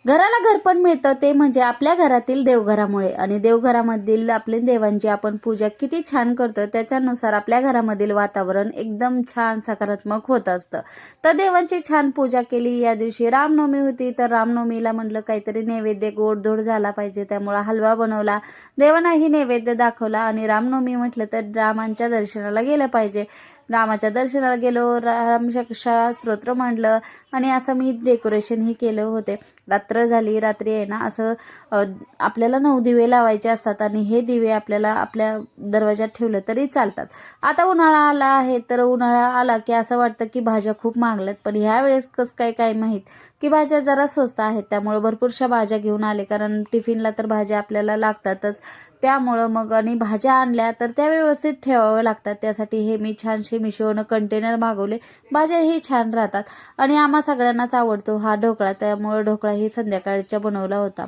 घराला घरपण मिळतं ते म्हणजे आपल्या घरातील देवघरामुळे. आणि देवघरामधील आपले देवांची आपण पूजा किती छान करतो त्याच्यानुसार आपल्या घरामधील वातावरण एकदम छान सकारात्मक होत असतं. तर देवांची छान पूजा केली. या दिवशी रामनवमी होती, तर रामनवमीला म्हटलं काहीतरी नैवेद्य गोडधोड झाला पाहिजे, त्यामुळे हलवा बनवला, देवांनाही नैवेद्य दाखवला. आणि रामनवमी म्हटलं तर रामांच्या दर्शनाला गेलं पाहिजे. रामाच्या दर्शनाला गेलो, रामरक्षा स्तोत्र म्हणलं आणि असं मी डेकोरेशनही केलं होते. रात्र झाली, रात्री आहे ना असं आपल्याला 9 दिवे लावायचे असतात आणि हे दिवे आपल्याला आपल्या दरवाजात ठेवलं तरी चालतात. आता उन्हाळा आला आहे, तर उन्हाळा आला की असं वाटतं की भाज्या खूप महागल्यात, पण ह्या वेळेस कसं काय माहीत की भाज्या जरा स्वस्त आहेत, त्यामुळे भरपूरशा भाज्या घेऊन आले, कारण टिफिनला तर भाज्या आपल्याला लागतातच. त्यामुळं मग आणि भाज्या आणल्या तर त्या व्यवस्थित ठेवाव्या लागतात, त्यासाठी हे मी छानसे मिशोनं कंटेनर मागवले. भाज्याही छान राहतात आणि आम्हा सगळ्यांनाच आवडतो हा ढोकळा, त्यामुळे ढोकळाही संध्याकाळच्या बनवला होता.